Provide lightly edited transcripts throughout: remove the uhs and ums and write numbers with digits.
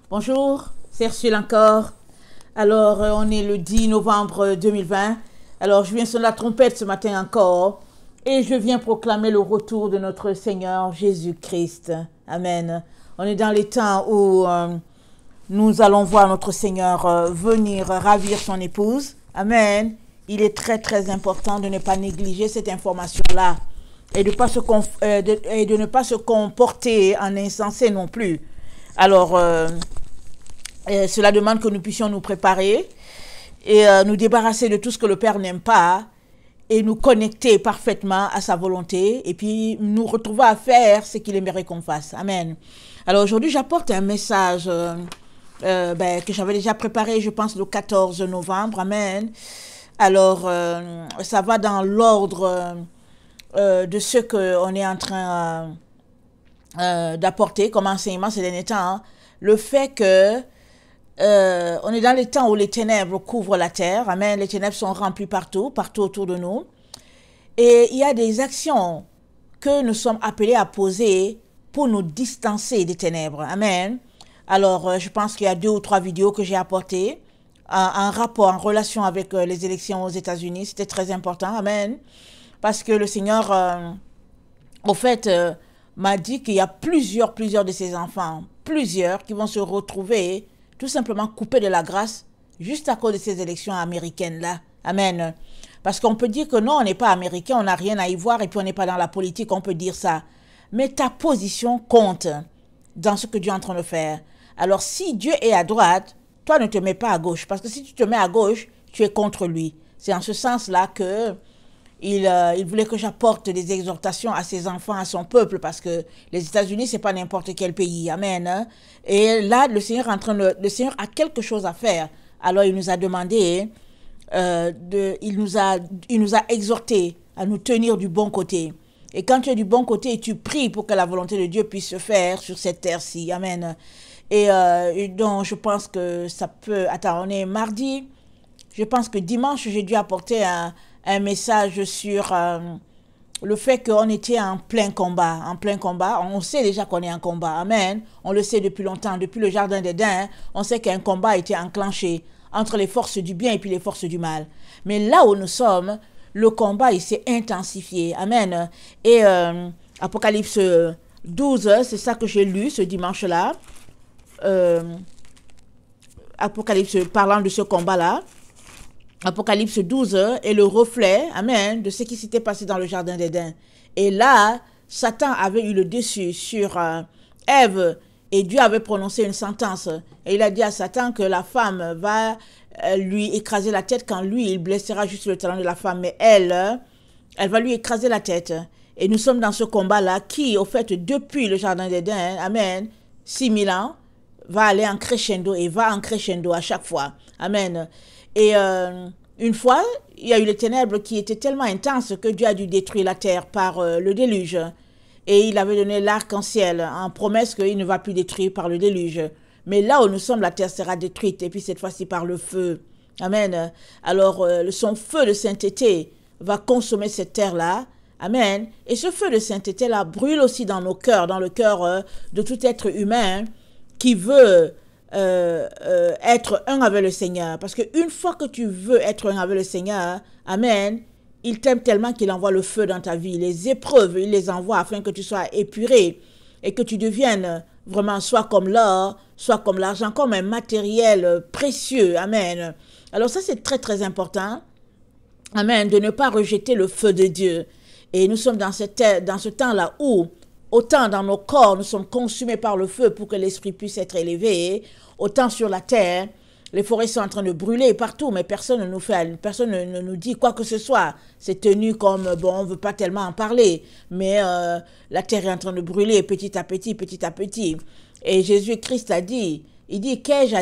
Bonjour, c'est Ursule encore. Alors, on est le 10 novembre 2020. Alors, je viens sonner la trompette ce matin encore et je viens proclamer le retour de notre Seigneur Jésus-Christ. Amen. On est dans les temps où nous allons voir notre Seigneur venir ravir son épouse. Amen. Il est très, très important de ne pas négliger cette information-là et de ne pas se comporter en insensé non plus. Alors, cela demande que nous puissions nous préparer et nous débarrasser de tout ce que le Père n'aime pas et nous connecter parfaitement à sa volonté et puis nous retrouver à faire ce qu'il aimerait qu'on fasse. Amen. Alors aujourd'hui, j'apporte un message que j'avais déjà préparé, je pense, le 14 novembre. Amen. Alors, ça va dans l'ordre de ce qu'on est en train d'apporter comme enseignement ces derniers temps. Hein. Le fait que on est dans les temps où les ténèbres couvrent la terre. Amen. Les ténèbres sont remplies partout autour de nous. Et il y a des actions que nous sommes appelés à poser pour nous distancer des ténèbres. Amen. Alors, je pense qu'il y a 2 ou 3 vidéos que j'ai apportées en rapport, en relation avec les élections aux États-Unis. C'était très important. Amen. Parce que le Seigneur, au fait, m'a dit qu'il y a plusieurs de ses enfants, qui vont se retrouver tout simplement coupés de la grâce juste à cause de ces élections américaines-là. Amen. Parce qu'on peut dire que non, on n'est pas américain, on n'a rien à y voir et puis on n'est pas dans la politique, on peut dire ça. Mais ta position compte dans ce que Dieu est en train de faire. Alors si Dieu est à droite, toi ne te mets pas à gauche. Parce que si tu te mets à gauche, tu es contre lui. C'est en ce sens-là que il voulait que j'apporte des exhortations à ses enfants, à son peuple, parce que les États-Unis, c'est pas n'importe quel pays. Amen. Et là, le Seigneur a quelque chose à faire. Alors, il nous a demandé, il nous a exhorté à nous tenir du bon côté. Et quand tu es du bon côté, tu pries pour que la volonté de Dieu puisse se faire sur cette terre-ci. Amen. Et donc, je pense que ça peut... Attends, on est mardi. Je pense que dimanche, j'ai dû apporter un message sur le fait qu'on était en plein combat. On sait déjà qu'on est en combat. Amen. On le sait depuis longtemps. Depuis le jardin d'Éden, on sait qu'un combat a été enclenché entre les forces du bien et puis les forces du mal. Mais là où nous sommes, le combat, il s'est intensifié. Amen. Et Apocalypse 12, c'est ça que j'ai lu ce dimanche-là. Apocalypse parlant de ce combat-là. Apocalypse 12 est le reflet, amen, de ce qui s'était passé dans le jardin d'Éden. Et là, Satan avait eu le dessus sur Ève et Dieu avait prononcé une sentence. Et il a dit à Satan que la femme va lui écraser la tête quand lui, il blessera juste le talon de la femme. Mais elle va lui écraser la tête. Et nous sommes dans ce combat-là qui, au fait, depuis le jardin d'Éden, amen, 6000 ans, va aller en crescendo et va en crescendo à chaque fois. Amen. Et une fois, il y a eu les ténèbres qui étaient tellement intenses que Dieu a dû détruire la terre par le déluge. Et il avait donné l'arc-en-ciel en promesse qu'il ne va plus détruire par le déluge. Mais là où nous sommes, la terre sera détruite, et puis cette fois-ci par le feu. Amen. Alors, son feu de sainteté va consommer cette terre-là. Amen. Et ce feu de sainteté-là brûle aussi dans nos cœurs, dans le cœur de tout être humain qui veut... être un avec le Seigneur. Parce qu'une fois que tu veux être un avec le Seigneur, amen, il t'aime tellement qu'il envoie le feu dans ta vie. Les épreuves, il les envoie afin que tu sois épuré et que tu deviennes vraiment soit comme l'or, soit comme l'argent, comme un matériel précieux. Amen. Alors ça, c'est très, très important. Amen. De ne pas rejeter le feu de Dieu. Et nous sommes dans ce temps-là où autant dans nos corps, nous sommes consumés par le feu pour que l'esprit puisse être élevé, autant sur la terre, les forêts sont en train de brûler partout, mais personne ne nous dit quoi que ce soit. C'est tenu comme, bon, on ne veut pas tellement en parler, mais la terre est en train de brûler petit à petit. Et Jésus-Christ a dit, il dit, qu'ai-je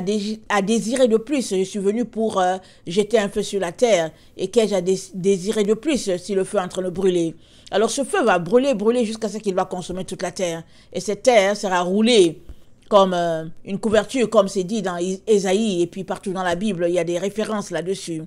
à désirer de plus? Je suis venu pour jeter un feu sur la terre. Et qu'ai-je à désirer de plus si le feu est en train de brûler? Alors ce feu va brûler jusqu'à ce qu'il va consommer toute la terre. Et cette terre sera roulée comme une couverture, comme c'est dit dans Ésaïe. Et puis partout dans la Bible, il y a des références là-dessus.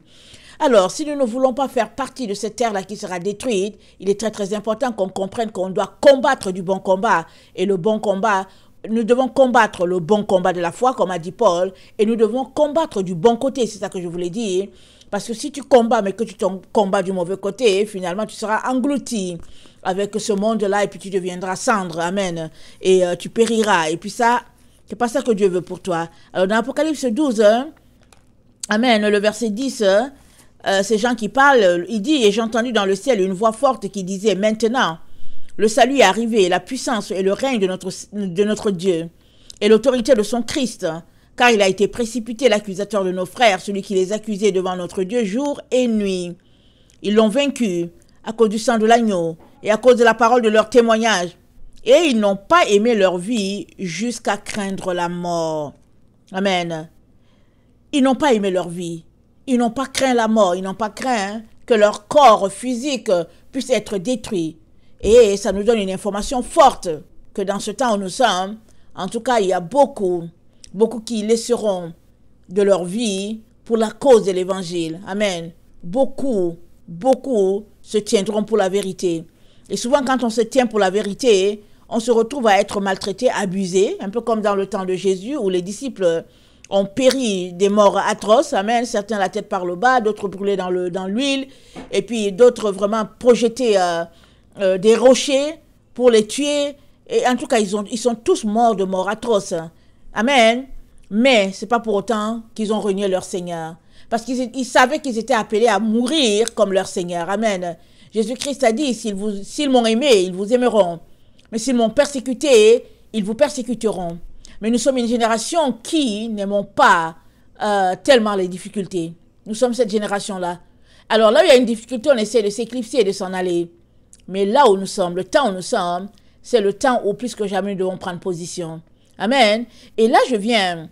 Alors, si nous ne voulons pas faire partie de cette terre-là qui sera détruite, il est très très important qu'on comprenne qu'on doit combattre du bon combat. Et le bon combat, nous devons combattre le bon combat de la foi, comme a dit Paul, et nous devons combattre du bon côté, c'est ça que je voulais dire. Parce que si tu combats, mais que tu combats du mauvais côté, finalement, tu seras englouti avec ce monde-là, et puis tu deviendras cendre, amen, et tu périras. Et puis ça, c'est pas ça que Dieu veut pour toi. Alors, dans Apocalypse 12, amen, le verset 10, ces gens qui parlent, il dit, et j'ai entendu dans le ciel une voix forte qui disait, maintenant, le salut est arrivé, la puissance et le règne de notre Dieu, et l'autorité de son Christ, car il a été précipité l'accusateur de nos frères, celui qui les accusait devant notre Dieu jour et nuit. Ils l'ont vaincu à cause du sang de l'agneau et à cause de la parole de leur témoignage, et ils n'ont pas aimé leur vie jusqu'à craindre la mort. Amen. Ils n'ont pas aimé leur vie. Ils n'ont pas craint la mort. Ils n'ont pas craint que leur corps physique puisse être détruit. Et ça nous donne une information forte que dans ce temps où nous sommes, en tout cas, il y a beaucoup qui laisseront de leur vie pour la cause de l'évangile. Amen. Beaucoup se tiendront pour la vérité. Et souvent, quand on se tient pour la vérité, on se retrouve à être maltraité, abusé, un peu comme dans le temps de Jésus, où les disciples ont péri des morts atroces. Amen. Certains la tête par le bas, d'autres brûlés dans l'huile, et puis d'autres vraiment projetés des rochers pour les tuer. Et en tout cas, ils sont tous morts de mort atroces. Amen. Mais c'est pas pour autant qu'ils ont renié leur Seigneur. Parce qu'ils savaient qu'ils étaient appelés à mourir comme leur Seigneur. Amen. Jésus-Christ a dit, s'ils m'ont aimé, ils vous aimeront. Mais s'ils m'ont persécuté, ils vous persécuteront. Mais nous sommes une génération qui n'aimons pas tellement les difficultés. Nous sommes cette génération-là. Alors là où il y a une difficulté, on essaie de s'éclipser et de s'en aller. Mais là où nous sommes, le temps où nous sommes, c'est le temps où plus que jamais nous devons prendre position. Amen. Et là, je viens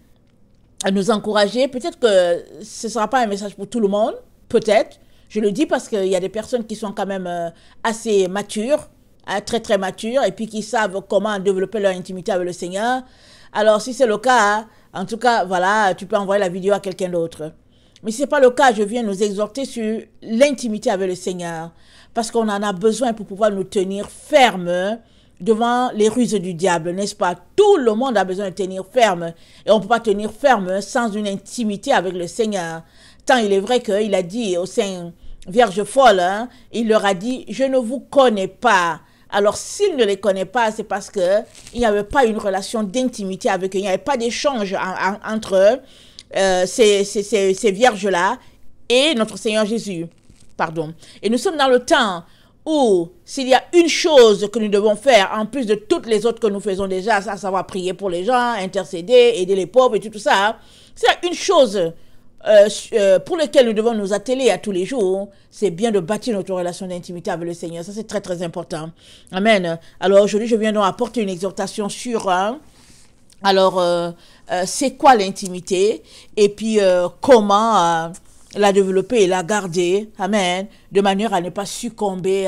à nous encourager. Peut-être que ce ne sera pas un message pour tout le monde. Peut-être. Je le dis parce qu'il y a des personnes qui sont quand même assez matures, très très matures, et puis qui savent comment développer leur intimité avec le Seigneur. Alors, si c'est le cas, en tout cas, voilà, tu peux envoyer la vidéo à quelqu'un d'autre. Mais si ce n'est pas le cas, je viens nous exhorter sur l'intimité avec le Seigneur. Parce qu'on en a besoin pour pouvoir nous tenir fermes devant les ruses du diable, n'est-ce pas? Tout le monde a besoin de tenir ferme. Et on ne peut pas tenir ferme sans une intimité avec le Seigneur. Tant il est vrai qu'il a dit aux Saintes Vierges folles, il leur a dit, je ne vous connais pas. Alors, s'il ne les connaît pas, c'est parce qu'il n'y avait pas une relation d'intimité avec eux. Il n'y avait pas d'échange entre ces vierges-là et notre Seigneur Jésus. Pardon. Et nous sommes dans le temps où, s'il y a une chose que nous devons faire, en plus de toutes les autres que nous faisons déjà, à savoir prier pour les gens, intercéder, aider les pauvres et tout ça, s'il y a une chose pour laquelle nous devons nous atteler à tous les jours, c'est bien de bâtir notre relation d'intimité avec le Seigneur. Ça, c'est très, très important. Amen. Alors, aujourd'hui, je viens donc apporter une exhortation sur... c'est quoi l'intimité? Et puis, comment... la développer et la garder, amen, de manière à ne pas succomber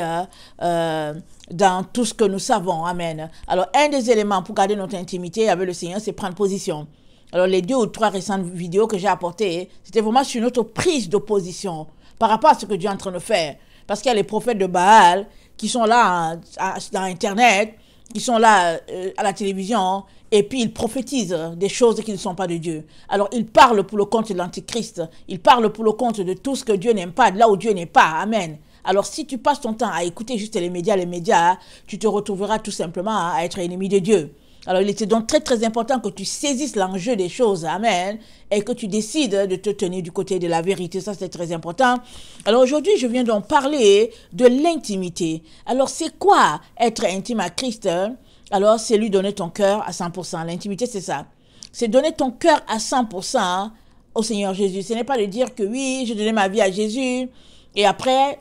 dans tout ce que nous savons, amen. Alors, un des éléments pour garder notre intimité avec le Seigneur, c'est prendre position. Alors, les 2 ou 3 récentes vidéos que j'ai apportées, c'était vraiment sur notre prise de position par rapport à ce que Dieu est en train de faire. Parce qu'il y a les prophètes de Baal qui sont là dans Internet, qui sont là à la télévision, et puis ils prophétisent des choses qui ne sont pas de Dieu. Alors ils parlent pour le compte de l'Antichrist, ils parlent pour le compte de tout ce que Dieu n'aime pas, de là où Dieu n'est pas. Amen. Alors si tu passes ton temps à écouter juste les médias, tu te retrouveras tout simplement à être ennemi de Dieu. Alors il était donc très très important que tu saisisses l'enjeu des choses, amen, et que tu décides de te tenir du côté de la vérité, ça c'est très important. Alors aujourd'hui je viens donc parler de l'intimité. Alors c'est quoi être intime à Christ? Alors c'est lui donner ton cœur à 100%. L'intimité c'est ça. C'est donner ton cœur à 100% au Seigneur Jésus. Ce n'est pas de dire que oui, j'ai donné ma vie à Jésus et après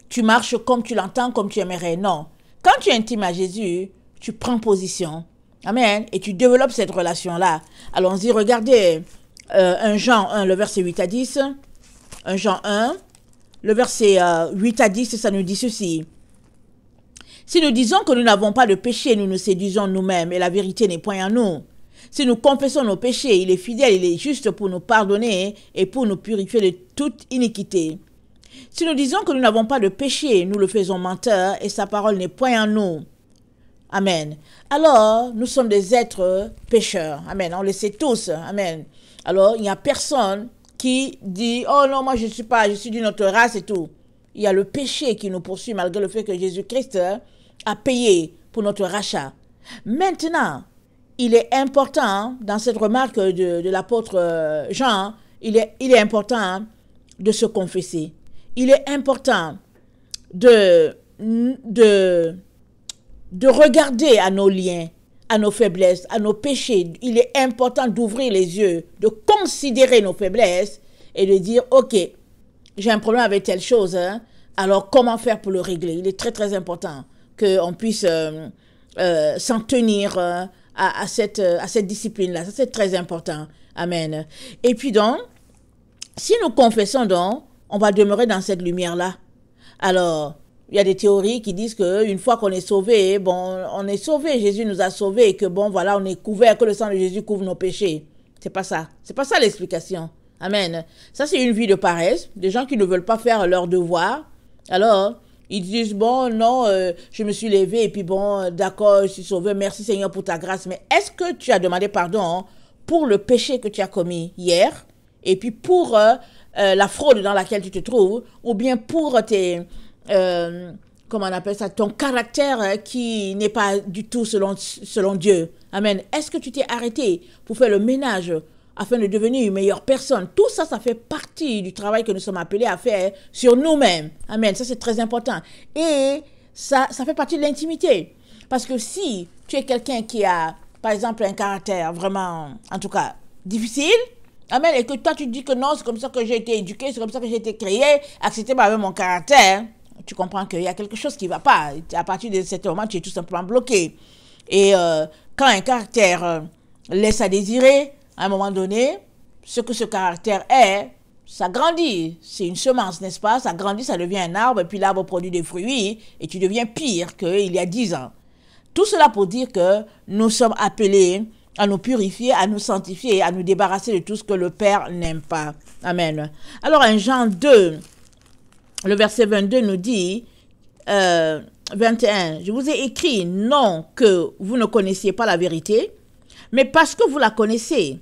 tu marches comme tu l'entends, comme tu aimerais. Non. Quand tu es intime à Jésus, tu prends position. Amen. Et tu développes cette relation-là. Allons-y, regardez 1 Jean 1, le verset 8 à 10. 1 Jean 1, le verset 8 à 10, ça nous dit ceci. Si nous disons que nous n'avons pas de péché, nous nous séduisons nous-mêmes et la vérité n'est point en nous. Si nous confessons nos péchés, il est fidèle, il est juste pour nous pardonner et pour nous purifier de toute iniquité. Si nous disons que nous n'avons pas de péché, nous le faisons menteur et sa parole n'est point en nous. Amen. Alors, nous sommes des êtres pécheurs. Amen. On le sait tous. Amen. Alors, il n'y a personne qui dit, oh non, moi je suis pas, je suis d'une autre race et tout. Il y a le péché qui nous poursuit malgré le fait que Jésus-Christ a payé pour notre rachat. Maintenant, il est important, dans cette remarque de l'apôtre Jean, il est important de se confesser. Il est important de regarder à nos liens, à nos faiblesses, à nos péchés. Il est important d'ouvrir les yeux, de considérer nos faiblesses et de dire, ok, j'ai un problème avec telle chose, hein, alors comment faire pour le régler? Il est très très important qu'on puisse s'en tenir à cette discipline-là. Ça, c'est très important. Amen. Et puis donc, si nous confessons donc, on va demeurer dans cette lumière-là. Alors, il y a des théories qui disent qu'une fois qu'on est sauvé, bon, on est sauvé, Jésus nous a sauvés et que bon, voilà, on est couvert, que le sang de Jésus couvre nos péchés. C'est pas ça. C'est pas ça l'explication. Amen. Ça, c'est une vie de paresse, des gens qui ne veulent pas faire leur devoir. Alors, ils disent, bon, non, je me suis levé et puis bon, d'accord, je suis sauvé, merci Seigneur pour ta grâce. Mais est-ce que tu as demandé pardon pour le péché que tu as commis hier et puis pour la fraude dans laquelle tu te trouves ou bien pour tes... comment on appelle ça, ton caractère qui n'est pas du tout selon Dieu. Amen. Est-ce que tu t'es arrêté pour faire le ménage afin de devenir une meilleure personne? Tout ça, ça fait partie du travail que nous sommes appelés à faire sur nous-mêmes. Amen. Ça, c'est très important. Et ça fait partie de l'intimité. Parce que si tu es quelqu'un qui a, par exemple, un caractère vraiment, en tout cas, difficile, amen, et que toi, tu dis que non, c'est comme ça que j'ai été éduqué, c'est comme ça que j'ai été créé, accepté avec mon caractère, tu comprends qu'il y a quelque chose qui ne va pas. À partir de cet moment, tu es tout simplement bloqué. Et quand un caractère laisse à désirer, à un moment donné, ce que ce caractère est, ça grandit. C'est une semence, n'est-ce pas? Ça grandit, ça devient un arbre, et puis l'arbre produit des fruits, et tu deviens pire qu'il y a 10 ans. Tout cela pour dire que nous sommes appelés à nous purifier, à nous sanctifier, à nous débarrasser de tout ce que le Père n'aime pas. Amen. Alors, en Jean 2, le verset 22 nous dit, 21, je vous ai écrit non que vous ne connaissiez pas la vérité, mais parce que vous la connaissez,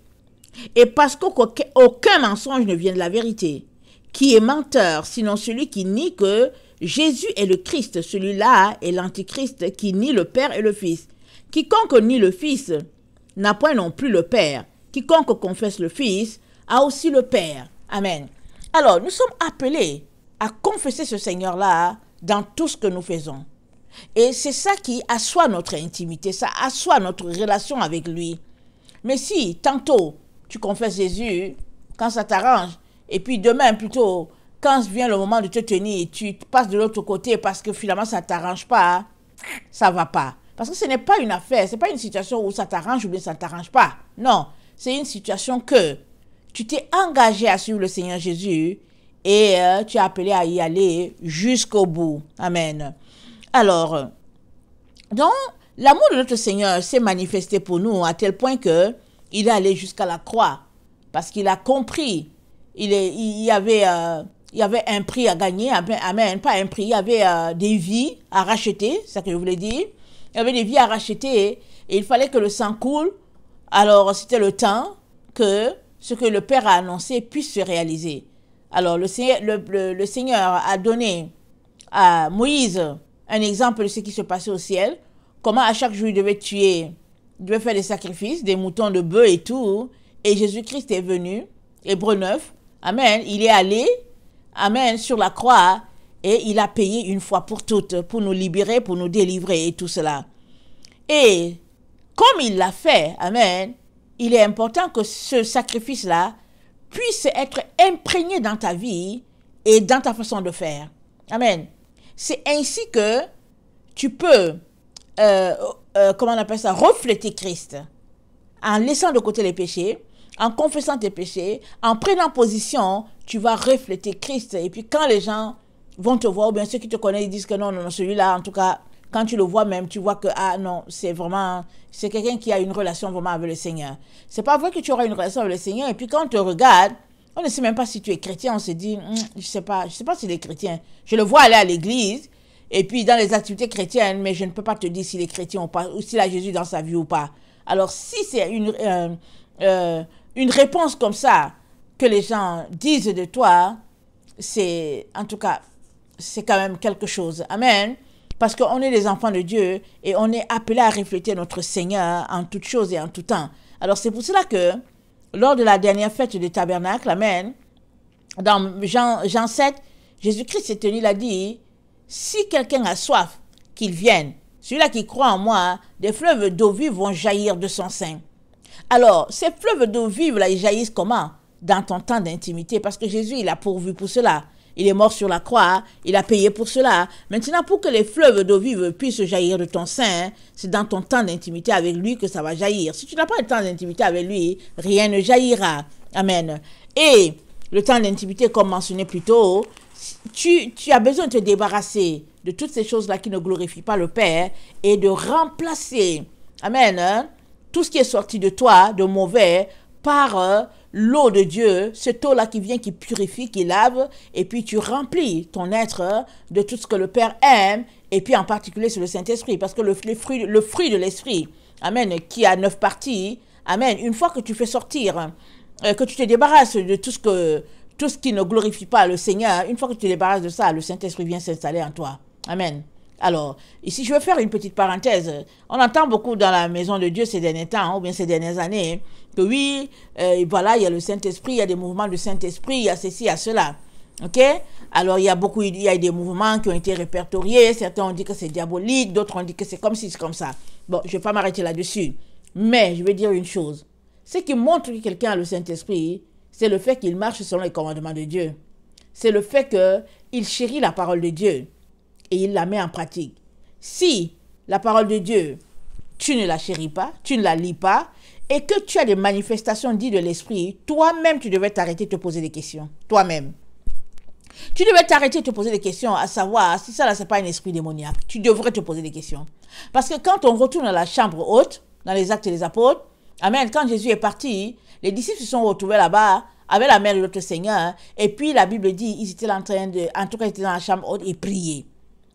et parce qu'aucun mensonge ne vient de la vérité. Qui est menteur, sinon celui qui nie que Jésus est le Christ, celui-là est l'Antichrist qui nie le Père et le Fils. Quiconque nie le Fils n'a point non plus le Père. Quiconque confesse le Fils a aussi le Père. Amen. Alors, nous sommes appelés à confesser ce Seigneur-là dans tout ce que nous faisons. Et c'est ça qui assoit notre intimité, ça assoit notre relation avec lui. Mais si, tantôt, tu confesses Jésus, quand ça t'arrange, et puis demain, plutôt, quand vient le moment de te tenir, tu passes de l'autre côté parce que finalement, ça ne t'arrange pas, ça ne va pas. Parce que ce n'est pas une affaire, ce n'est pas une situation où ça t'arrange ou bien ça ne t'arrange pas. Non, c'est une situation que tu t'es engagé à suivre le Seigneur Jésus et tu es appelé à y aller jusqu'au bout. Amen. Alors, donc, l'amour de notre Seigneur s'est manifesté pour nous à tel point que il est allé jusqu'à la croix parce qu'il a compris. Il y avait un prix à gagner, amen, pas un prix, il y avait des vies à racheter, c'est ça que je voulais dire. Il y avait des vies à racheter et il fallait que le sang coule. Alors, c'était le temps que ce que le Père a annoncé puisse se réaliser. Alors, le Seigneur a donné à Moïse un exemple de ce qui se passait au ciel, comment à chaque jour il devait tuer, il devait faire des sacrifices, des moutons, de bœufs et tout. Et Jésus-Christ est venu, Hébreux 9, amen, il est allé, amen, sur la croix et il a payé une fois pour toutes pour nous libérer, pour nous délivrer et tout cela. Et comme il l'a fait, amen, il est important que ce sacrifice-là puisse être imprégné dans ta vie et dans ta façon de faire. Amen. C'est ainsi que tu peux, comment on appelle ça, refléter Christ en laissant de côté les péchés, en confessant tes péchés, en prenant position, tu vas refléter Christ. Et puis quand les gens vont te voir, ou bien ceux qui te connaissent, ils disent que non, celui-là, en tout cas, quand tu le vois même, tu vois que, ah non, c'est quelqu'un qui a une relation vraiment avec le Seigneur. C'est pas vrai que tu auras une relation avec le Seigneur, et puis quand on te regarde, on ne sait même pas si tu es chrétien, on se dit, je sais pas s'il est chrétien. Je le vois aller à l'église, et puis dans les activités chrétiennes, mais je ne peux pas te dire s'il est chrétien ou pas, ou s'il a Jésus dans sa vie ou pas. Alors, si c'est une réponse comme ça que les gens disent de toi, c'est, en tout cas, c'est quand même quelque chose. Amen. Parce qu'on est des enfants de Dieu et on est appelés à refléter notre Seigneur en toutes choses et en tout temps. Alors, c'est pour cela que, lors de la dernière fête du tabernacle, amen, dans Jean 7, Jésus-Christ s'est tenu, il a dit, si quelqu'un a soif, qu'il vienne. Celui-là qui croit en moi, des fleuves d'eau vive vont jaillir de son sein. Alors, ces fleuves d'eau vive, là, ils jaillissent comment? Dans ton temps d'intimité, parce que Jésus, il a pourvu pour cela. Il est mort sur la croix, il a payé pour cela. Maintenant, pour que les fleuves d'eau vive puissent jaillir de ton sein, c'est dans ton temps d'intimité avec lui que ça va jaillir. Si tu n'as pas de temps d'intimité avec lui, rien ne jaillira. Amen. Et le temps d'intimité, comme mentionné plus tôt, tu as besoin de te débarrasser de toutes ces choses-là qui ne glorifient pas le Père et de remplacer, amen, tout ce qui est sorti de toi, de mauvais, par l'eau de Dieu, cette eau-là qui vient, qui purifie, qui lave, et puis tu remplis ton être de tout ce que le Père aime, et puis en particulier sur le Saint-Esprit, parce que le fruit de l'Esprit, amen, qui a 9 parties, amen, une fois que tu fais sortir, que tu te débarrasses de tout ce qui ne glorifie pas le Seigneur, une fois que tu te débarrasses de ça, le Saint-Esprit vient s'installer en toi. Amen. Alors, ici, je veux faire une petite parenthèse. On entend beaucoup dans la maison de Dieu ces derniers temps, ou bien ces dernières années, que oui, voilà, il y a le Saint-Esprit, il y a des mouvements de Saint-Esprit, il y a ceci, il y a cela. OK? Alors, il y a des mouvements qui ont été répertoriés. Certains ont dit que c'est diabolique, d'autres ont dit que c'est comme ci, c'est comme ça. Bon, je ne vais pas m'arrêter là-dessus. Mais, je vais dire une chose. Ce qui montre que quelqu'un a le Saint-Esprit, c'est le fait qu'il marche selon les commandements de Dieu. C'est le fait qu'il chérit la parole de Dieu et il la met en pratique. Si la parole de Dieu, tu ne la chéris pas, tu ne la lis pas, et que tu as des manifestations dites de l'esprit, toi-même, tu devais t'arrêter de te poser des questions. Toi-même. Tu devais t'arrêter de te poser des questions, à savoir si ça, là, c'est pas un esprit démoniaque. Tu devrais te poser des questions. Parce que quand on retourne dans la chambre haute, dans les Actes des Apôtres, amen, quand Jésus est parti, les disciples se sont retrouvés là-bas, avec la mère de notre Seigneur, et puis la Bible dit, ils étaient en train de, en tout cas, ils étaient dans la chambre haute, ils priaient.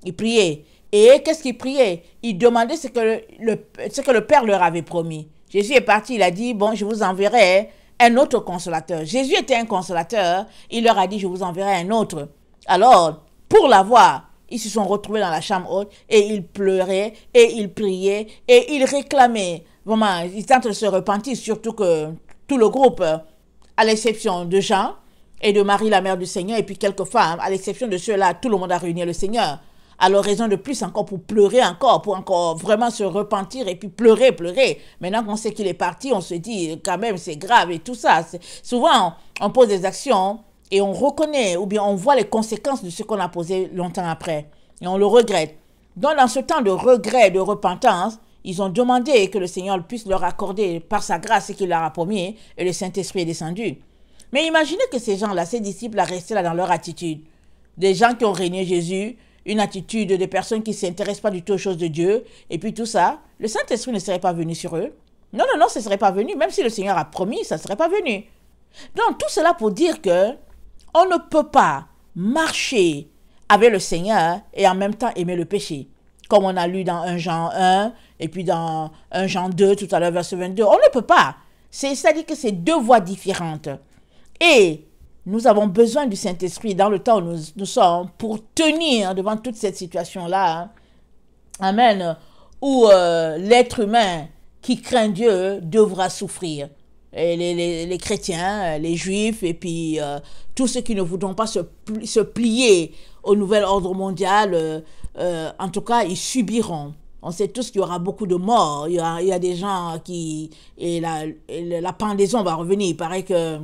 Ils priaient. Et qu'est-ce qu'ils priaient? Ils demandaient ce que le Père leur avait promis. Jésus est parti, il a dit, bon, je vous enverrai un autre consolateur. Jésus était un consolateur, il leur a dit, je vous enverrai un autre. Alors, pour l'avoir, ils se sont retrouvés dans la chambre haute et ils pleuraient et ils priaient et ils réclamaient. Vraiment, ils étaient en train de se repentir, surtout que tout le groupe, à l'exception de Jean et de Marie, la mère du Seigneur, et puis quelques femmes, à l'exception de ceux-là, tout le monde a réuni le Seigneur. Alors, raison de plus encore pour pleurer encore, pour encore vraiment se repentir et puis pleurer. Maintenant qu'on sait qu'il est parti, on se dit quand même c'est grave et tout ça. Souvent, on pose des actions et on reconnaît ou bien on voit les conséquences de ce qu'on a posé longtemps après. Et on le regrette. Donc, dans ce temps de regret, de repentance, ils ont demandé que le Seigneur puisse leur accorder par sa grâce ce qu'il leur a promis et le Saint-Esprit est descendu. Mais imaginez que ces gens-là, ces disciples, restaient là dans leur attitude. Des gens qui ont régné Jésus, une attitude de personnes qui ne s'intéressent pas du tout aux choses de Dieu, et puis tout ça, le Saint-Esprit ne serait pas venu sur eux. Non, ce ne serait pas venu. Même si le Seigneur a promis, ça ne serait pas venu. Donc, tout cela pour dire que on ne peut pas marcher avec le Seigneur et en même temps aimer le péché. Comme on a lu dans 1 Jean 1, et puis dans 1 Jean 2, tout à l'heure, verset 22. On ne peut pas. C'est-à-dire que c'est deux voies différentes. Et nous avons besoin du Saint-Esprit dans le temps où nous sommes pour tenir devant toute cette situation-là. Amen. Où l'être humain qui craint Dieu devra souffrir. Et les chrétiens, les juifs, et puis tous ceux qui ne voudront pas se plier au nouvel ordre mondial, en tout cas, ils subiront. On sait tous qu'il y aura beaucoup de morts. Il y a des gens qui... Et la pendaison va revenir. Il paraît que...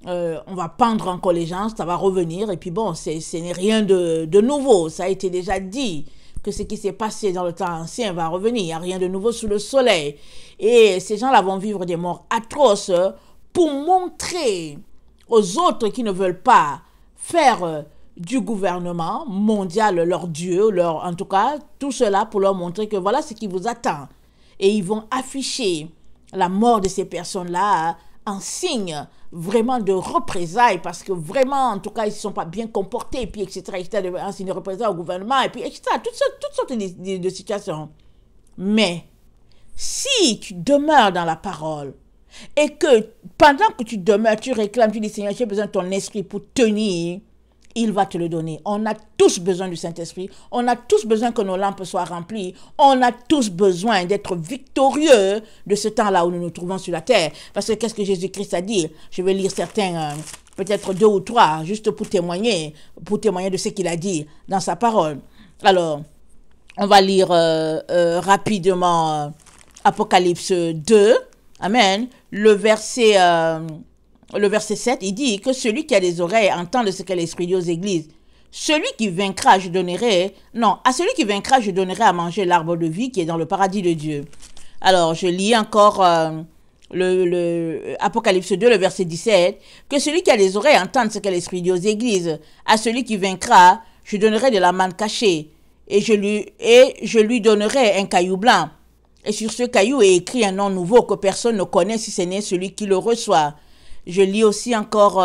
on va pendre encore les gens, ça va revenir, et puis bon, ce n'est rien de nouveau, ça a été déjà dit, que ce qui s'est passé dans le temps ancien va revenir, il n'y a rien de nouveau sous le soleil, et ces gens-là vont vivre des morts atroces pour montrer aux autres qui ne veulent pas faire du gouvernement mondial leur Dieu, en tout cas, tout cela pour leur montrer que voilà ce qui vous attend, et ils vont afficher la mort de ces personnes-là en signe vraiment de représailles, parce que vraiment, en tout cas, ils ne se sont pas bien comportés, et puis, etc., un signe de représailles au gouvernement, et puis, etc., toutes sortes de situations. Mais, si tu demeures dans la parole, et que pendant que tu demeures, tu réclames, tu dis, Seigneur, j'ai besoin de ton esprit pour tenir, il va te le donner. On a tous besoin du Saint-Esprit. On a tous besoin que nos lampes soient remplies. On a tous besoin d'être victorieux de ce temps-là où nous nous trouvons sur la terre. Parce que qu'est-ce que Jésus-Christ a dit? Je vais lire certains, peut-être 2 ou 3, juste pour témoigner de ce qu'il a dit dans sa parole. Alors, on va lire rapidement Apocalypse 2. Amen. Le verset 7, il dit que celui qui a des oreilles entende ce que l'Esprit dit aux églises. À celui qui vaincra, je donnerai à manger l'arbre de vie qui est dans le paradis de Dieu. Alors, je lis encore le Apocalypse 2, le verset 17, que celui qui a des oreilles entende ce que l'Esprit dit aux églises. À celui qui vaincra, je donnerai de la manne cachée, et je lui donnerai un caillou blanc. Et sur ce caillou est écrit un nom nouveau que personne ne connaît si ce n'est celui qui le reçoit. Je lis aussi encore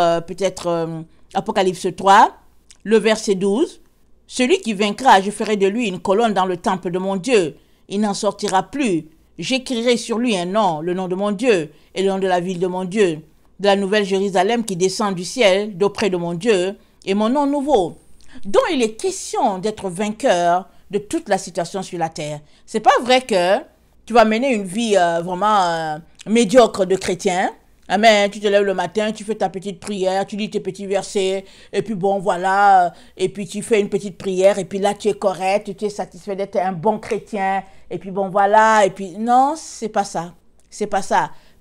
Apocalypse 3, le verset 12. Celui qui vaincra, je ferai de lui une colonne dans le temple de mon Dieu. Il n'en sortira plus. J'écrirai sur lui un nom, le nom de mon Dieu, et le nom de la ville de mon Dieu, de la nouvelle Jérusalem qui descend du ciel, d'auprès de mon Dieu, et mon nom nouveau. Donc il est question d'être vainqueur de toute la situation sur la terre. C'est pas vrai que tu vas mener une vie vraiment médiocre de chrétien. Amen, tu te lèves le matin, tu fais ta petite prière, tu lis tes petits versets, et puis bon, voilà, et puis tu fais une petite prière, et puis là, tu es correct, tu es satisfait d'être un bon chrétien, et puis bon, voilà, et puis non, c'est pas ça,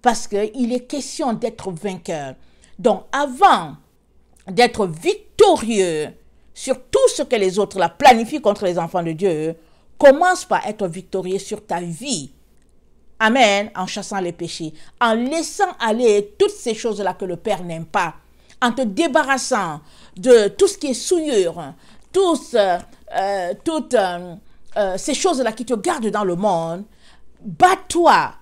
parce qu'il est question d'être vainqueur. Donc, avant d'être victorieux sur tout ce que les autres la planifient contre les enfants de Dieu, commence par être victorieux sur ta vie. Amen, en chassant les péchés, en laissant aller toutes ces choses-là que le Père n'aime pas, en te débarrassant de tout ce qui est souillure, toutes ces choses-là qui te gardent dans le monde, bats-toi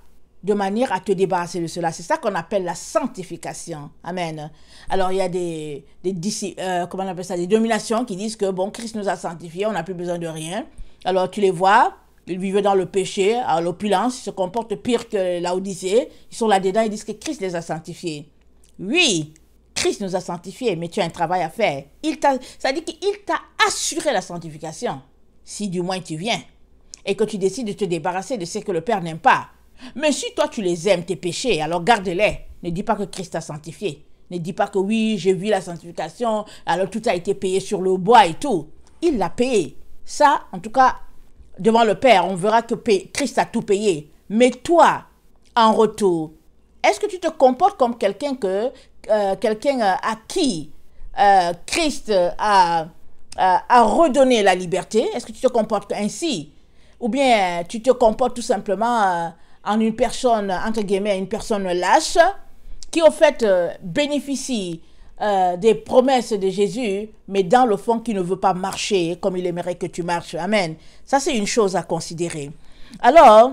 de manière à te débarrasser de cela. C'est ça qu'on appelle la sanctification. Amen. Alors, il y a des dénominations qui disent que, bon, Christ nous a sanctifiés, on n'a plus besoin de rien. Alors, tu les vois, ils vivaient dans le péché, à l'opulence, ils se comportent pire que Laodicée. Ils sont là-dedans, ils disent que Christ les a sanctifiés. Oui, Christ nous a sanctifiés, mais tu as un travail à faire. Ça dit qu'il t'a assuré la sanctification, si du moins tu viens, et que tu décides de te débarrasser de ce que le Père n'aime pas. Mais si toi tu les aimes, tes péchés, alors garde-les. Ne dis pas que Christ t'a sanctifié. Ne dis pas que oui, j'ai vu la sanctification, alors tout a été payé sur le bois et tout. Il l'a payé. Ça, en tout cas, devant le Père, on verra que Christ a tout payé. Mais toi, en retour, est-ce que tu te comportes comme quelqu'un à qui Christ a redonné la liberté? Est-ce que tu te comportes ainsi? Ou bien tu te comportes tout simplement en une personne, entre guillemets, une personne lâche, qui au fait bénéficie des promesses de Jésus, mais dans le fond qui ne veut pas marcher comme il aimerait que tu marches. Amen. Ça, c'est une chose à considérer. Alors,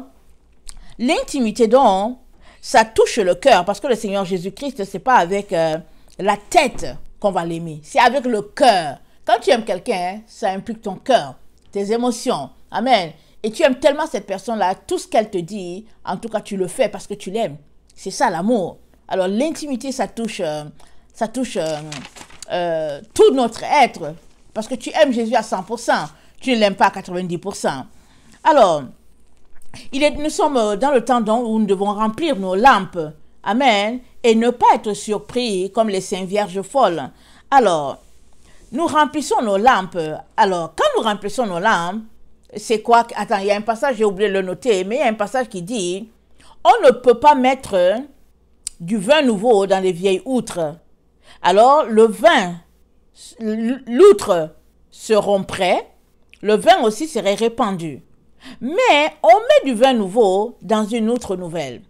l'intimité donc, ça touche le cœur, parce que le Seigneur Jésus-Christ, c'est pas avec la tête qu'on va l'aimer, c'est avec le cœur. Quand tu aimes quelqu'un, ça implique ton cœur, tes émotions. Amen. Et tu aimes tellement cette personne-là, tout ce qu'elle te dit, en tout cas, tu le fais parce que tu l'aimes. C'est ça l'amour. Alors, l'intimité, ça touche tout notre être, parce que tu aimes Jésus à 100%, tu ne l'aimes pas à 90%. Alors, nous sommes dans le temps donc où nous devons remplir nos lampes, amen, et ne pas être surpris comme les saintes vierges folles. Alors, nous remplissons nos lampes. Alors, quand nous remplissons nos lampes, c'est quoi? Attends, il y a un passage, j'ai oublié de le noter, mais il y a un passage qui dit, on ne peut pas mettre du vin nouveau dans les vieilles outres. Alors, l'outre se romprait, le vin aussi serait répandu. Mais on met du vin nouveau dans une outre nouvelle.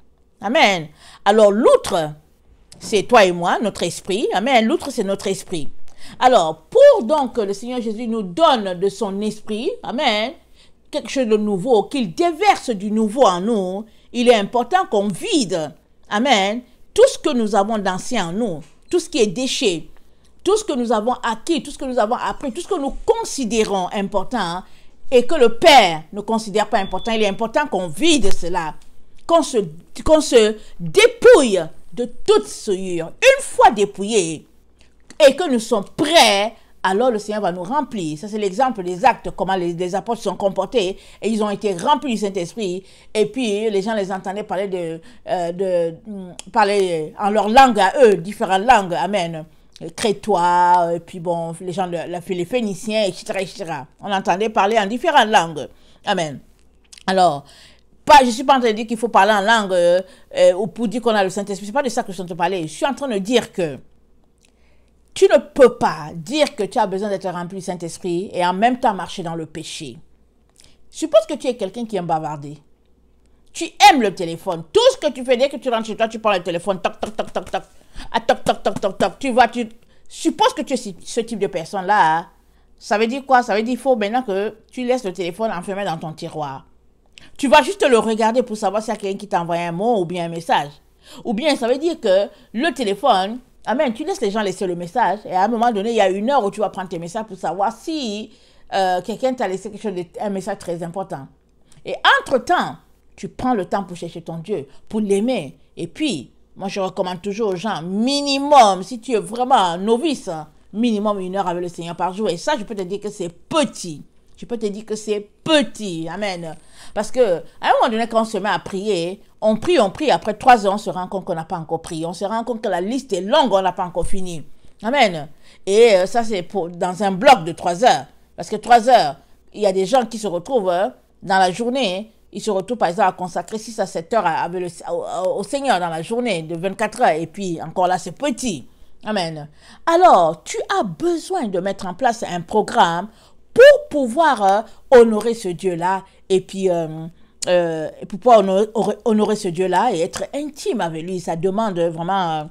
Amen. Alors, l'outre, c'est toi et moi, notre esprit. Amen. L'outre, c'est notre esprit. Alors, pour donc que le Seigneur Jésus nous donne de son esprit, amen, quelque chose de nouveau, qu'il déverse du nouveau en nous, il est important qu'on vide, amen, tout ce que nous avons d'ancien en nous, tout ce qui est déchet, tout ce que nous avons acquis, tout ce que nous avons appris, tout ce que nous considérons important et que le Père ne considère pas important, il est important qu'on vide cela, qu'on se dépouille de toute souillure. Une fois dépouillé et que nous sommes prêts, alors le Seigneur va nous remplir. Ça, c'est l'exemple des actes, comment les apôtres sont comportés, et ils ont été remplis du Saint-Esprit, et puis les gens les entendaient parler parler en leur langue à eux, différentes langues, amen, crétois, et puis bon, les gens, les Phéniciens, etc., etc. On entendait parler en différentes langues, amen. Alors, je ne suis pas en train de dire qu'il faut parler en langue, ou pour dire qu'on a le Saint-Esprit, c'est pas de ça que je suis en train de parler. Je suis en train de dire que tu ne peux pas dire que tu as besoin d'être rempli du Saint-Esprit et en même temps marcher dans le péché. Suppose que tu es quelqu'un qui aime bavarder. Tu aimes le téléphone. Tout ce que tu fais, dès que tu rentres chez toi, tu prends le téléphone, toc, toc, toc, toc, toc. Ah, toc, toc, toc, toc, toc. Tu vois, suppose que tu es ce type de personne-là. Hein. Ça veut dire quoi? Ça veut dire qu'il faut maintenant que tu laisses le téléphone enfermé dans ton tiroir. Tu vas juste le regarder pour savoir s'il y a quelqu'un qui t'a envoyé un mot ou bien un message. Ou bien ça veut dire que le téléphone... Amen, tu laisses les gens laisser le message et à un moment donné, il y a une heure où tu vas prendre tes messages pour savoir si quelqu'un t'a laissé un message très important. Et entre-temps, tu prends le temps pour chercher ton Dieu, pour l'aimer. Et puis, moi je recommande toujours aux gens, minimum, si tu es vraiment novice, minimum 1 heure avec le Seigneur par jour. Et ça, je peux te dire que c'est petit. Je peux te dire que c'est petit. Amen. Parce que à un moment donné, quand on se met à prier, on prie. Après 3 heures, on se rend compte qu'on n'a pas encore prié. On se rend compte que la liste est longue, on n'a pas encore fini. Amen. Et ça, c'est dans un bloc de 3 heures. Parce que 3 heures, il y a des gens qui se retrouvent dans la journée. Ils se retrouvent, par exemple, à consacrer 6 à 7 heures au Seigneur dans la journée de 24 heures. Et puis, encore là, c'est petit. Amen. Alors, tu as besoin de mettre en place un programme pour pouvoir honorer ce Dieu-là et puis pour pouvoir honorer ce Dieu-là et être intime avec lui. Ça demande vraiment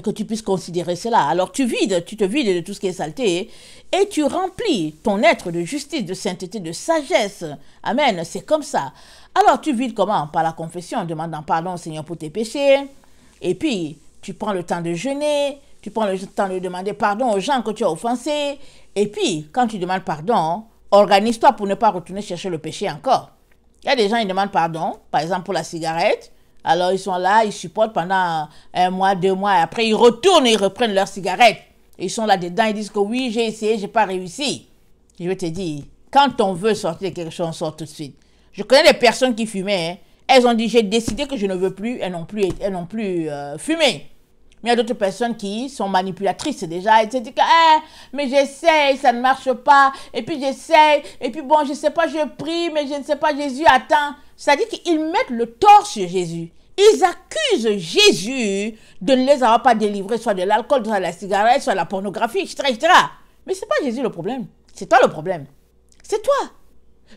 que tu puisses considérer cela. Alors tu te vides de tout ce qui est saleté et tu remplis ton être de justice, de sainteté, de sagesse. Amen, c'est comme ça. Alors tu vides comment? Par la confession, en demandant pardon au Seigneur pour tes péchés. Et puis tu prends le temps de jeûner, tu prends le temps de demander pardon aux gens que tu as offensés. Et puis, quand tu demandes pardon, organise-toi pour ne pas retourner chercher le péché encore. Il y a des gens qui demandent pardon, par exemple pour la cigarette. Alors, ils sont là, ils supportent pendant 1 mois, 2 mois. Et après, ils retournent et ils reprennent leur cigarette. Ils sont là-dedans, ils disent que oui, j'ai essayé, j'ai pas réussi. Je vais te dire, quand on veut sortir quelque chose, on sort tout de suite. Je connais des personnes qui fumaient. Hein. Elles ont dit, j'ai décidé que je ne veux plus, elles n'ont plus fumé. Mais il y a d'autres personnes qui sont manipulatrices déjà. Elles se disent que, mais j'essaye, ça ne marche pas. Et puis j'essaye. Et puis bon, je ne sais pas, je prie, mais je ne sais pas, Jésus attend. C'est-à-dire qu'ils mettent le tort sur Jésus. Ils accusent Jésus de ne les avoir pas délivrés, soit de l'alcool, soit de la cigarette, soit de la pornographie, etc., etc. Mais ce n'est pas Jésus le problème. C'est toi le problème. C'est toi.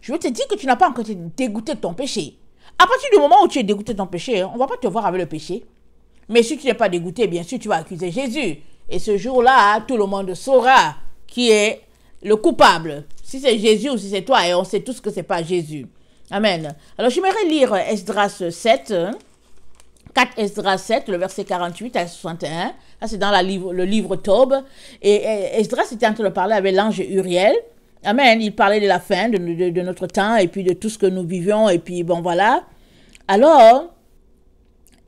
Je veux te dire que tu n'as pas encore été dégoûté de ton péché. À partir du moment où tu es dégoûté de ton péché, on ne va pas te voir avec le péché. Mais si tu n'es pas dégoûté, bien sûr, tu vas accuser Jésus. Et ce jour-là, tout le monde saura qui est le coupable. Si c'est Jésus ou si c'est toi, et on sait tous que ce n'est pas Jésus. Amen. Alors, j'aimerais lire Esdras 7, 4 Esdras 7, le verset 48 à 61. Ça, c'est dans le livre Tob. Et Esdras était en train de parler avec l'ange Uriel. Amen. Il parlait de la fin de notre temps et puis de tout ce que nous vivions. Et puis, bon, voilà. Alors...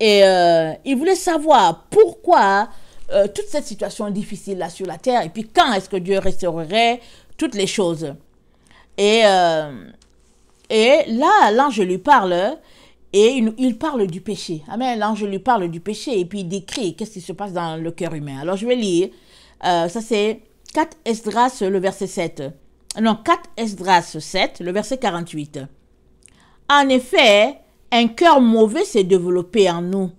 Et il voulait savoir pourquoi toute cette situation difficile là sur la terre et puis quand est-ce que Dieu restaurerait toutes les choses. Et là, l'ange lui parle et il parle du péché. Amen, l'ange lui parle du péché et puis il décrit qu'est-ce qui se passe dans le cœur humain. Alors je vais lire, ça c'est 4 Esdras, le verset 7. Non, 4 Esdras 7, le verset 48. En effet, un cœur mauvais s'est développé en nous.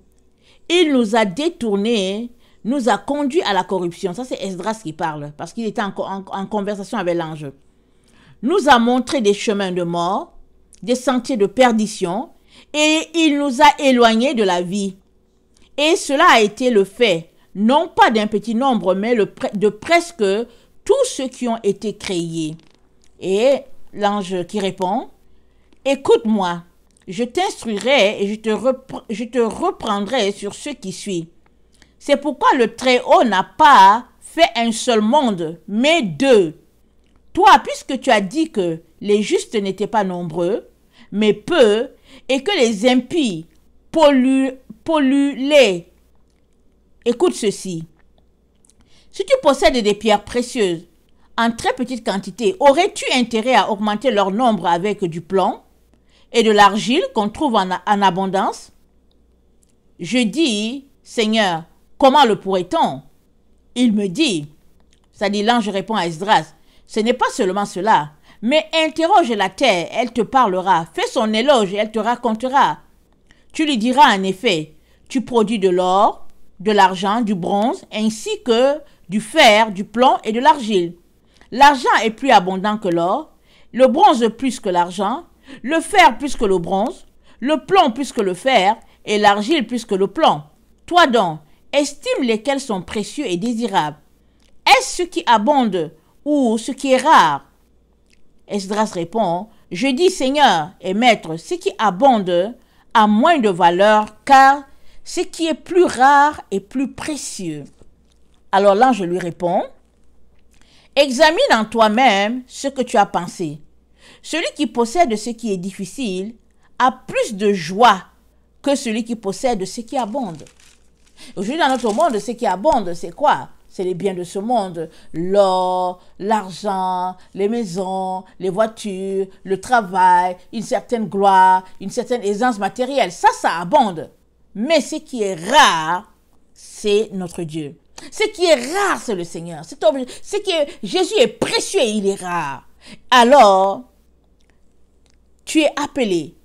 Il nous a détournés, nous a conduits à la corruption. Ça, c'est Esdras qui parle, parce qu'il était en conversation avec l'ange. Nous a montré des chemins de mort, des sentiers de perdition, et il nous a éloignés de la vie. Et cela a été le fait, non pas d'un petit nombre, mais de presque tous ceux qui ont été créés. Et l'ange qui répond, « Écoute-moi, je t'instruirai et je te reprendrai sur ce qui suit. C'est pourquoi le Très-Haut n'a pas fait un seul monde, mais deux. Toi, puisque tu as dit que les justes n'étaient pas nombreux, mais peu, et que les impies polluaient. Écoute ceci. Si tu possèdes des pierres précieuses en très petite quantité, aurais-tu intérêt à augmenter leur nombre avec du plomb et de l'argile qu'on trouve en abondance? Je dis, Seigneur, comment le pourrait-on? Il me dit, c'est-à-dire l'ange répond à Esdras, ce n'est pas seulement cela, mais interroge la terre, elle te parlera, fais son éloge et elle te racontera. Tu lui diras en effet, tu produis de l'or, de l'argent, du bronze, ainsi que du fer, du plomb et de l'argile. L'argent est plus abondant que l'or, le bronze plus que l'argent, le fer plus que le bronze, le plomb plus que le fer et l'argile plus que le plomb. Toi donc, estime lesquels sont précieux et désirables. Est-ce ce qui abonde ou ce qui est rare? Esdras répond, je dis Seigneur et Maître, ce qui abonde a moins de valeur, car ce qui est plus rare est plus précieux. Alors l'ange lui répond, examine en toi-même ce que tu as pensé. Celui qui possède ce qui est difficile a plus de joie que celui qui possède ce qui abonde. Aujourd'hui, dans notre monde, ce qui abonde, c'est quoi? C'est les biens de ce monde, l'or, l'argent, les maisons, les voitures, le travail, une certaine gloire, une certaine aisance matérielle. Ça abonde. Mais ce qui est rare, c'est notre Dieu. Ce qui est rare, c'est le Seigneur. Jésus est précieux et il est rare. Alors, tu es appelé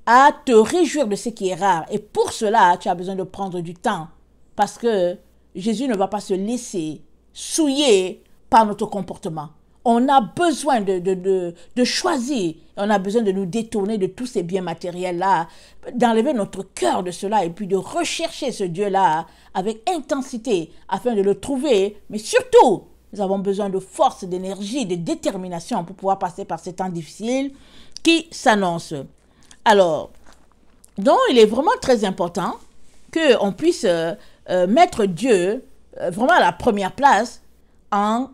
à te réjouir de ce qui est rare. Et pour cela, tu as besoin de prendre du temps. Parce que Jésus ne va pas se laisser souiller par notre comportement. On a besoin de choisir. On a besoin de nous détourner de tous ces biens matériels-là, d'enlever notre cœur de cela et puis de rechercher ce Dieu-là avec intensité afin de le trouver. Mais surtout, nous avons besoin de force, d'énergie, de détermination pour pouvoir passer par ces temps difficiles qui s'annoncent. Alors, donc il est vraiment très important qu'on puisse mettre Dieu vraiment à la première place en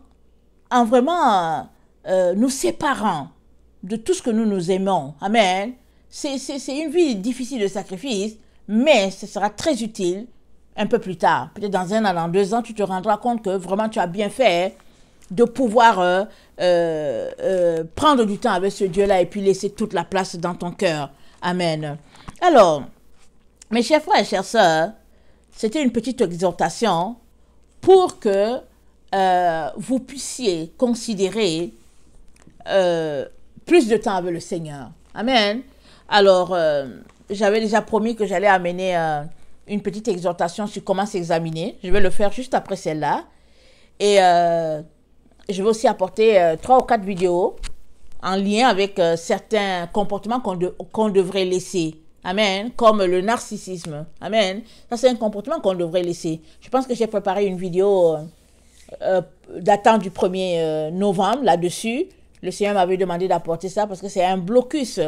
vraiment nous séparant de tout ce que nous aimons. Amen. C'est une vie difficile de sacrifice, mais ce sera très utile un peu plus tard. Peut-être dans 1 an, dans 2 ans, tu te rendras compte que vraiment tu as bien fait de pouvoir prendre du temps avec ce Dieu-là et puis laisser toute la place dans ton cœur. Amen. Alors, mes chers frères et chères sœurs, c'était une petite exhortation pour que vous puissiez considérer plus de temps avec le Seigneur. Amen. Alors, j'avais déjà promis que j'allais amener une petite exhortation sur comment s'examiner. Je vais le faire juste après celle-là. Et je vais aussi apporter 3 ou 4 vidéos en lien avec certains comportements qu'on devrait laisser. Amen. Comme le narcissisme. Amen. Ça, c'est un comportement qu'on devrait laisser. Je pense que j'ai préparé une vidéo datant du 1er novembre là-dessus. Le Seigneur m'avait demandé d'apporter ça parce que c'est un blocus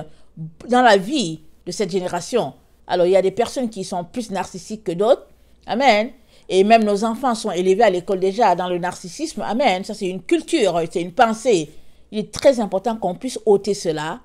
dans la vie de cette génération. Alors, il y a des personnes qui sont plus narcissiques que d'autres. Amen. Et même nos enfants sont élevés à l'école déjà dans le narcissisme. Amen. Ça, c'est une culture, c'est une pensée. Il est très important qu'on puisse ôter cela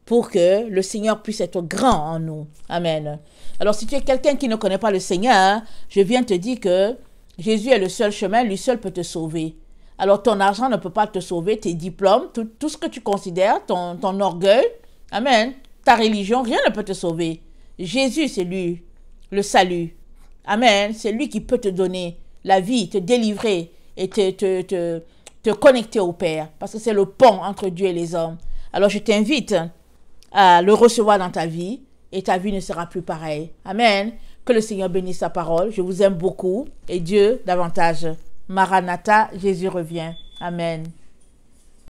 pour que le Seigneur puisse être grand en nous. Amen. Alors, si tu es quelqu'un qui ne connaît pas le Seigneur, je viens te dire que Jésus est le seul chemin, lui seul peut te sauver. Alors, ton argent ne peut pas te sauver, tes diplômes, tout ce que tu considères, ton orgueil, amen, ta religion, rien ne peut te sauver. Jésus, c'est lui, le salut. Amen. C'est lui qui peut te donner la vie, te délivrer et te connecter au Père. Parce que c'est le pont entre Dieu et les hommes. Alors, je t'invite à le recevoir dans ta vie et ta vie ne sera plus pareille. Amen. Que le Seigneur bénisse sa parole. Je vous aime beaucoup et Dieu davantage. Maranatha, Jésus revient. Amen.